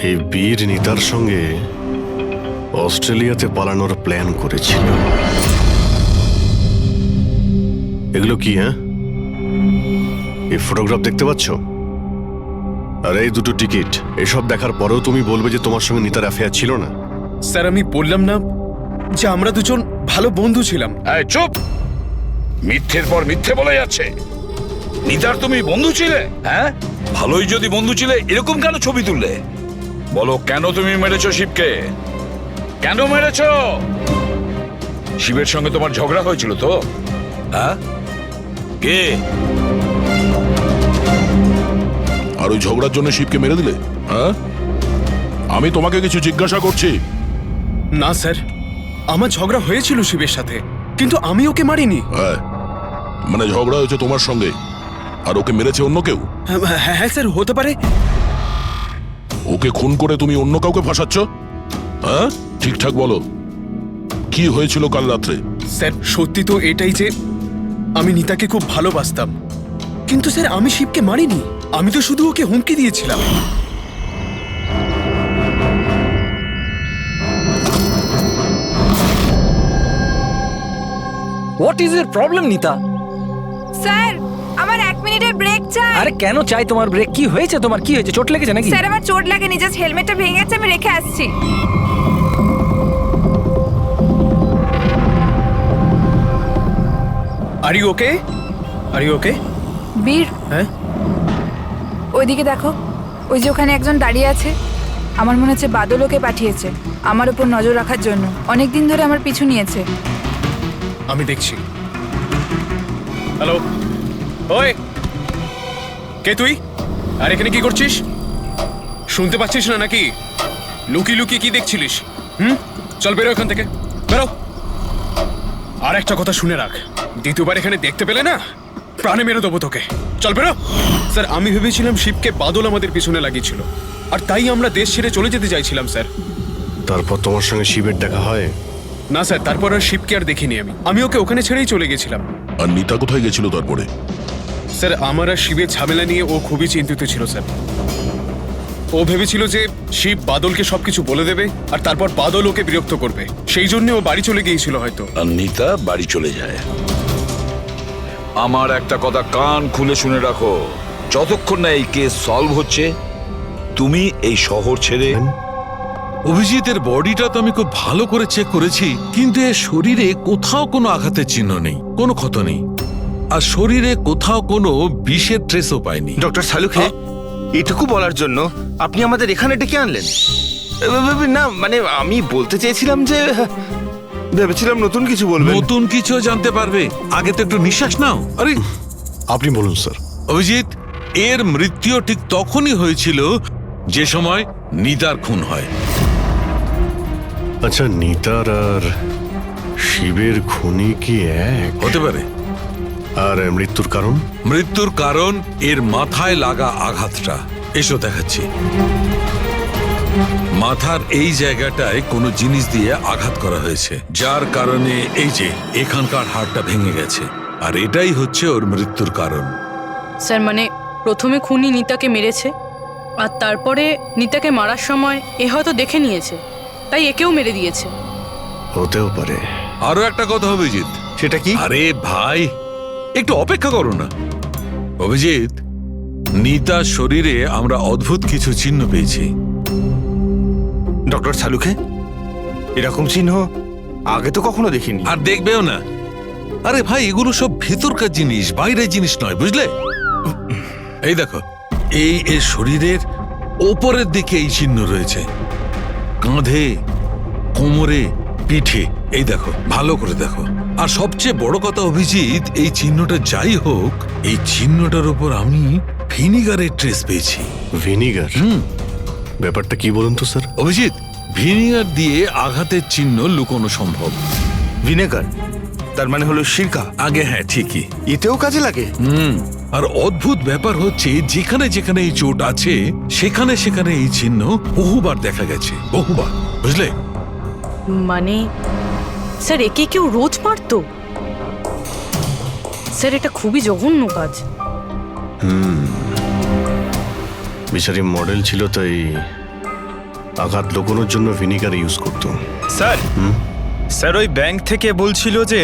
C: এই বীর নিতার সঙ্গে অস্ট্রেলিয়াতে পালানোর প্ল্যান করেছিল। এগুলো কি? হ্যাঁ, এই ফটোগ্রাফ দেখতে পাচ্ছ? আর এই 2টো টিকিট, এসব দেখার পরেও তুমি বলবে যে তোমার সঙ্গে নিতার অ্যাফেয়ার ছিল না?
M: স্যার, আমি বললাম না যে আমরা দুজন ভালো বন্ধু ছিলাম?
A: এই চুপ! মিথ্যের পর মিথ্যে বলে যাচ্ছে। নিতার তুমি বন্ধু ছিলে? হ্যাঁ, ভালোই যদি বন্ধু ছিলে এরকম কেন ছবি তুললে? বলো, কেন তুমি মেরেছো শিবকে? কেন মেরেছো? শিবের সঙ্গে তোমার ঝগড়া হয়েছিল তো? হ্যাঁ, কে?
Q: আর ওই ঝগড়ার জন্য শিবকে মেরে দিলে? হ্যাঁ, আমি তোমাকে কিছু জিজ্ঞাসা করছি।
M: না স্যার, আমার ঝগড়া হয়েছিল শিবের সাথে, কিন্তু আমি ওকে মারিনি।
Q: হ্যাঁ, মানে ঝগড়া হয়েছে তোমার সঙ্গে, আর ওকে মেরেছে অন্য কেউ?
M: হ্যাঁ স্যার, হতে পারে।
Q: ওকে খুন করে তুমি অন্য কাউকে ফাঁসাচ্ছ? হ্যাঁ, ঠিকঠাক বলো, কি হয়েছিল কাল রাত্রে?
M: স্যার, সত্যি তো এটাই যে আমি নিতাকে খুব ভালোবাসতাম, কিন্তু স্যার আমি শিবকে মারিনি। আমি তো শুধু ওকে হুমকি দিয়েছিলাম।
I: What is your problem Nita?
R: Sir, আমার 1 মিনিটের ব্রেক চাই।
I: আরে কেন চাই তোমার ব্রেক? কি হয়েছে তোমার? কি হয়েছে? চোট লেগেছে নাকি?
R: স্যার, আমার চোট লাগেনি, জাস্ট হেলমেটটা ভেঙে গেছে, আমি রেখে আসছি।
M: Are you okay? Are you okay?
R: Bir,
M: হ্যাঁ,
R: ওইদিকে দেখো, ওই যে ওখানে একজন দাঁড়িয়ে আছে। আমার মনে হচ্ছে বাদল ওকে পাঠিয়েছে আমার উপর নজর রাখার জন্য। অনেকদিন ধরে আমার পিছু নিয়েছে।
M: আমি দেখছি। হ্যালো, ওই কে তুই? আর এখানে কি করছিস? শুনতে পাচ্ছিস না নাকি? লুকিয়ে লুকিয়ে কি দেখছিলিস? চল বেরো এখান থেকে, বেরো। আর একটা কথা শুনে রাখ, দ্বিতীয়বার এখানে দেখতে পেলে না, প্রাণে মেরে দেবো তোকে। চল বেরো। স্যার, আমি ভেবেছিলাম শিবকে বাদল আমাদের পিছনে লাগিয়েছিল, আর তাই আমরা দেশ ছেড়ে চলে যেতে চাইছিলাম স্যার।
C: তারপর তোমার সঙ্গে শিবের দেখা হয়?
M: না স্যার, তারপর আর শিবকে আর দেখিনি আমি ওকে ওখানে ছেড়েই চলে গেছিলাম।
Q: আর নিতা কোথায় গেছিল তারপরে?
M: স্যার আমার আর শিবের ঝামেলা নিয়ে ও খুবই চিন্তিত ছিল স্যার। ও ভেবেছিল যে শিব বাদলকে সবকিছু বলে দেবে আর তারপর বাদল ওকে বিরক্ত করবে, সেই জন্য ও বাড়ি চলে গিয়েছিল হয়তো।
A: আর নিতা বাড়ি চলে যায়। আমার একটা কথা কান খুলে শুনে রাখো, যতক্ষণ না এই কেস সলভ হচ্ছে তুমি এই শহর ছেড়ে।
J: অভিজিতের বডিটা তো আমি খুব ভালো করে চেক করেছি, কিন্তু এর শরীরে কোথাও কোনো আঘাতের চিহ্ন নেই, কোনো ক্ষত নেই, আর শরীরে কোথাও কোনো বিষের ট্রেসও পাইনি।
N: ডক্টর সালুখে, এটুকু বলার জন্য আপনি আমাদের এখানে ডেকে আনলেন? না মানে আমি বলতে চেয়েছিলাম যে ভেবেছিলাম নতুন কিছু বলবেন।
J: নতুন কিছু জানতে পারবে, আগে তো একটু নিঃশ্বাস নাও। আরে
C: আপনি বলুন স্যার।
J: অভিজিৎ, এর মৃত্যু ঠিক তখনই হয়েছিল যে সময় নিতার খুন হয়।
C: আচ্ছা, নিতার আর শিবের খুনি কি এক
J: হতে পারে?
C: আর মৃত্যুর কারণ?
J: মৃত্যুর কারণ এর মাথায় লাগা আঘাতটা। এসো দেখাচ্ছি। মাথার এই জায়গাটায় কোনো জিনিস দিয়ে আঘাত করা হয়েছে, যার কারণে এই যে এখানকার হাড়টা ভেঙে গেছে, আর এটাই হচ্ছে ওর মৃত্যুর কারণ।
B: স্যার মানে প্রথমে খুনি নিতাকে মেরেছে, আর তারপরে নিতাকে মারার সময় এ হয়তো দেখে নিয়েছে, তাই একেও মেরে দিয়েছে।
C: হতেও পারে।
J: আরো একটা কথা অভিজিৎ।
N: সেটা কি?
J: আরে ভাই, একটু অপেক্ষা করো না। অভিজিৎ, নিতার শরীরে আমরা অদ্ভুত কিছু চিহ্ন পেয়েছি।
N: ডক্টর সালুখে, এরকম চিহ্ন আগে তো কখনো দেখিনি।
J: আর দেখবেও না। আরে ভাই, এগুলো সব ভেতরকার জিনিস, বাইরের জিনিস নয়, বুঝলে? এই দেখো, এই এর শরীরের ওপরের দিকে এই চিহ্ন রয়েছে, কাঁধে, কোমরে, পিঠে। এই দেখো, ভালো করে দেখো। আর সবচেয়ে বড় কথা অভিজিৎ, এই চিহ্নটা যাই হোক, এই চিহ্নটার উপর আমি ভিনিগারের ট্রেস পেয়েছি।
C: ভিনিগার? ব্যাপারটা কি বলুন তো স্যার।
J: অভিজিৎ, ভিনিগার দিয়ে আঘাতের চিহ্ন লুকোনো সম্ভব।
N: ভিনেগার তার মানে হলো সিরকা?
J: আগে হ্যাঁ, ঠিকই।
N: এতেও কাজে লাগে?
J: আর অদ্ভুত ব্যাপার হচ্ছে, যেখানে যেখানে এই চোট আছে সেখানে সেখানে এই চিহ্ন বহুবার দেখা গেছে, বহুবার, বুঝলে?
B: মানে স্যার একে কেউ রোজ মারতো? স্যার এটা খুবই জঘন্য কাজ।
C: বিচারি মডেল ছিল, তাই আঘাত লুকোনোর জন্য ভিনিগার ইউজ করতো।
H: স্যার, স্যার ওই ব্যাংক থেকে বলছিল যে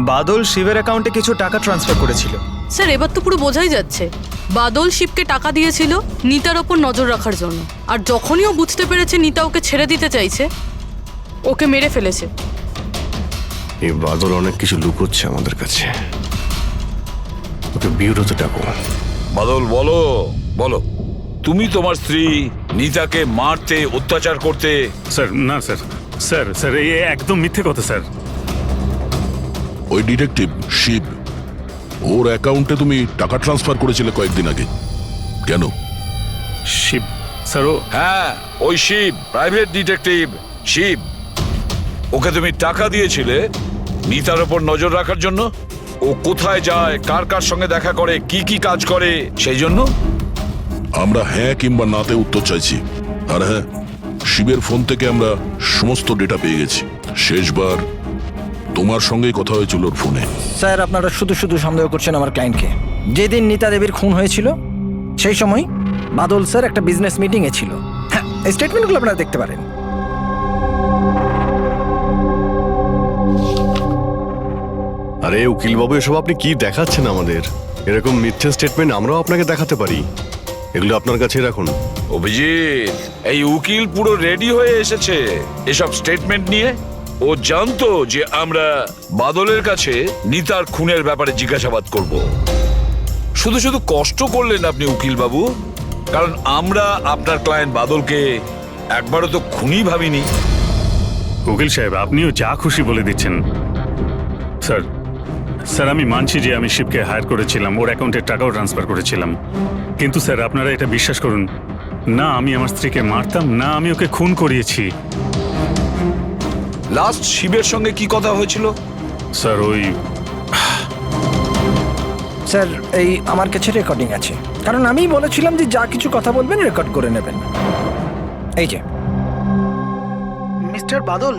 H: বাদল শিবের অ্যাকাউন্টে কিছু টাকা ট্রান্সফার করেছিল।
B: স্যার এবার তো পুরো বোঝাই যাচ্ছে, বাদল শিবকে টাকা দিয়েছিল নিতার ওপর নজর রাখার জন্য, আর যখনই ও বুঝতে পেরেছে নিতা ওকে ছেড়ে দিতে চাইছে, ওকে মেরে ফেলেছে।
C: এই বাদল অনেক কিছু লুকোচ্ছে আমাদের কাছে। ওকে বিউরোতে ডাকো।
A: বাদল, বলো বলো, তুমি তোমার স্ত্রী নিতাকে মারতে, অত্যাচার করতে।
O: স্যার না স্যার, স্যার স্যার এই একদম মিথ্যে কথা স্যার।
Q: ওই ডিটেকটিভ শিব, ওর অ্যাকাউন্টে তুমি টাকা ট্রান্সফার করেছিলে কয়েকদিন আগে, কেন?
O: শিব স্যার? ও
A: হ্যাঁ, ওই শিব, প্রাইভেট ডিটেকটিভ শিব। ওকে তুমি টাকা দিয়েছিলে নিতার ওপর নজর রাখার জন্য। ও কোথায় যায়, কার কার সঙ্গে দেখা করে, কি কি কাজ করে, সেই জন্য।
Q: আমরা হ্যাঁ কিংবা নাতে উত্তর চাইছি। আর হ্যাঁ, শিবের ফোন থেকে আমরা সমস্ত ডেটা পেয়ে গেছি। শেষবার তোমার সঙ্গেই কথা হয়েছিল ওর ফোনে।
G: স্যার আপনারা শুধু শুধু সন্দেহ করছেন আমার ক্লায়েন্টকে। যেদিন নিতা দেবীর খুন হয়েছিল সেই সময় বাদল স্যার একটা বিজনেস মিটিংয়ে ছিল। হ্যাঁ, এই স্টেটমেন্টগুলো আপনারা দেখতে পারেন।
C: আরে উকিল বাবু, এসব আপনি কি দেখাচ্ছেন আমাদের? এরকম মিথ্যে স্টেটমেন্ট আমরাও আপনাকে দেখাতে পারি, এগুলো আপনার কাছে রাখুন।
A: অভিজিৎ, এই উকিল পুরো রেডি হয়ে এসেছে এসব স্টেটমেন্ট নিয়ে। ও জানতো যে আমরা বাদলের কাছে নিতার খুনের ব্যাপারে জিজ্ঞাসাবাদ করব। শুধু শুধু কষ্ট করলেন আপনি উকিল বাবু, কারণ আমরা আপনার ক্লায়েন্ট বাদলকে একবারও তো খুনি ভাবিনি।
O: উকিল সাহেব, আপনিও যা খুশি বলে দিচ্ছেন। স্যার স্যার আমি মানছি যে আমি শিবকে হায়ার করেছিলাম, ওর অ্যাকাউন্টে টাকাও ট্রান্সফার করেছিলাম, কিন্তু স্যার আপনারা এটা বিশ্বাস করুন না, আমি আমার স্ত্রীকে মারতাম না, আমি ওকে খুন করিয়েছি।
A: লাস্ট শিবের সঙ্গে কি কথা হয়েছিল?
O: স্যার ওই
G: স্যার এই আমার কাছে রেকর্ডিং আছে, কারণ আমি বলেছিলাম যে যা কিছু কথা বলবেন রেকর্ড করে নেবেন। এই যে
P: মিস্টার বাদল,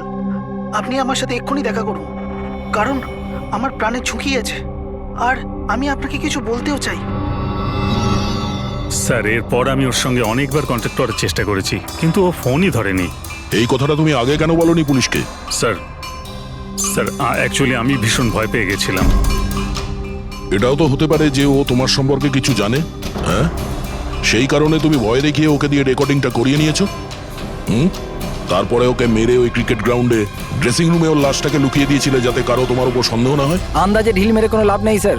P: আপনি আমার সাথে এক্ষুনি দেখা করুন, কারণ আমার প্রাণে ঝুঁকি আছে। আর আমি আপনাকে কিছু বলতেও চাই।
O: স্যার এরপর আমি ওর সঙ্গে অনেকবার কন্ট্যাক্ট করার চেষ্টা করেছি, কিন্তু ও ফোনই ধরেনি।
Q: এই কথাটা তুমি আগে কেন বলনি পুলিশকে?
O: স্যার স্যার অ্যাকচুয়ালি আমি ভীষণ ভয় পেয়ে গেছিলাম।
Q: এটাও তো হতে পারে যে ও তোমার সম্পর্কে কিছু জানে, হ্যাঁ? সেই কারণে তুমি ভয় দেখিয়ে ওকে দিয়ে রেকর্ডিংটা করিয়ে নিয়েছো। তারপরে ওকে মেরে ওই ক্রিকেট গ্রাউন্ডে ড্রেসিং রুমে ওর লাশটাকে লুকিয়ে দিয়েছিলে যাতে কারো তোমার উপর সন্দেহ না হয়।
G: আন্দাজে ঢিল মেরে কোনো লাভ নেই স্যার,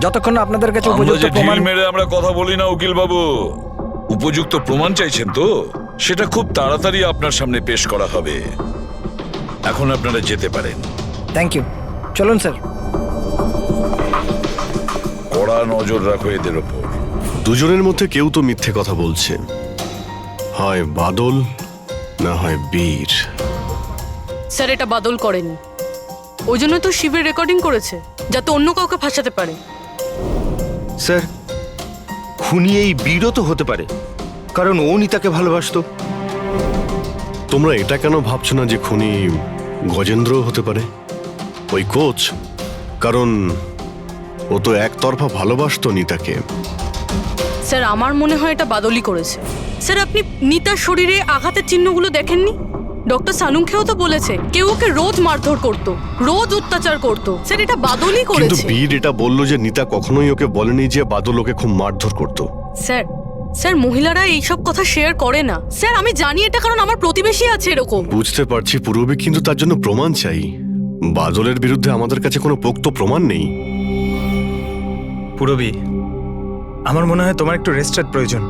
G: যতক্ষণ না আপনাদের কাছে উপযুক্ত প্রমাণ।
A: ঢিল মেরে আমরা কথা বলি না উকিল বাবু। উপযুক্ত প্রমাণ চাইছেন তো, সেটা খুব তাড়াতাড়ি আপনার সামনে পেশ করা হবে। এখন আপনারা যেতে পারেন।
G: থ্যাংক ইউ, চলুন স্যার।
A: কড়া নজর রাখো এদের ওপর।
C: দুজনের মধ্যে কেউ তো মিথ্যে কথা বলছে, হয় বাদল না হয় বীর।
B: স্যার এটা বাদল করেনি, ওই জন্য তো শিবের রেকর্ডিং করেছে যাতে অন্য কাউকে ফাঁসাতে পারে।
N: স্যার খুনি এই বীরও তো হতে পারে, কারণ ও নিতাকে ভালোবাসতো।
C: তোমরা এটা কেন ভাবছো না যে খুনি গজেন্দ্র হতে পারে, ওই কোচ? কারণ ও তো একতরফা ভালোবাসতো নিতাকে।
B: স্যার আমার মনে হয় এটা বাদলই করেছে। স্যার আপনি নিতার শরীরে আঘাতের চিহ্নগুলো দেখেননি? ডক্টর সানুংখেও তো বলেছে কেউ ওকে রোজ মারধর করত, রোজ অত্যাচার করত। স্যার এটা বাদলই
C: কিন্তু
B: করেছে।
C: বীর এটা বললো যে নিতা কখনোই ওকে বলেনি যে বাদল ওকে খুব মারধর করতো।
B: স্যার স্যার মহিলারা এইসব কথা শেয়ার করে না। স্যার আমি জানি এটা, কারণ আমার প্রতিবেশী আছে এরকম।
C: বুঝতে পারছি পূর্ববী, কিন্তু তার জন্য প্রমাণ চাই। বাদলের বিরুদ্ধে আমাদের কাছে কোনো পোক্ত প্রমাণ নেই।
H: পুরবী, আমার মনে হয় তোমার একটু রেস্টের প্রয়োজন।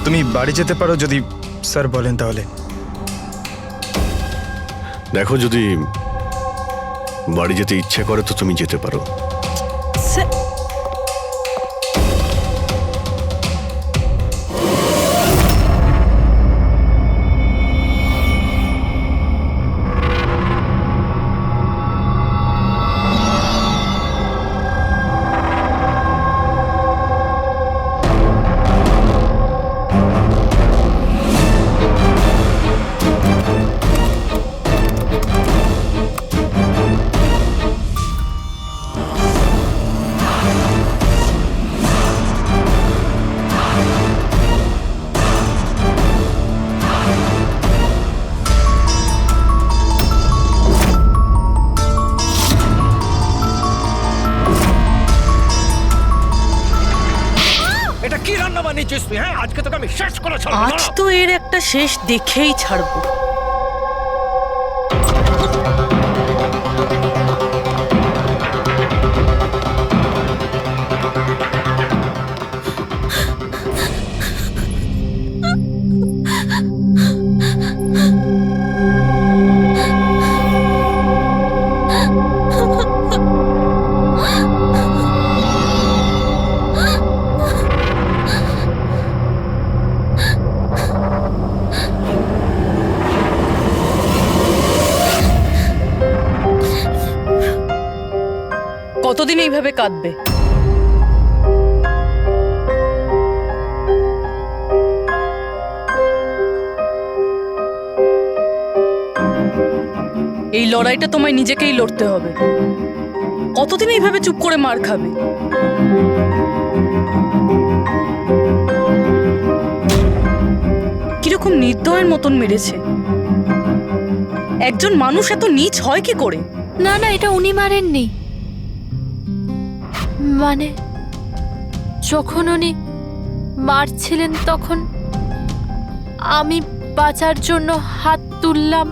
H: তুমি বাড়ি যেতে পারো যদি স্যার বলেন তাহলে।
C: দেখো, যদি বাড়ি যেতে ইচ্ছা করে তো তুমি যেতে পারো।
I: এটা কি রান্না বানিয়েছিস তুই? হ্যাঁ, আজকে তোকে আমি শেষ করে ছাড়বো।
B: আজ তো এর একটা শেষ দেখেই ছাড়বো। কতদিন এইভাবে কাঁদবে? এই লড়াইটা তোমায় নিজেকেই লড়তে হবে। কতদিন এইভাবে চুপ করে মার খাবে? কিরকম নির্দয়ের মতন মেরেছে। একজন মানুষ এত নীচ হয় কি করে?
L: না না, এটা উনি মারেননি। মানে যখন উনি মারছিলেন তখন আমি বাঁচার জন্য হাত তুললাম,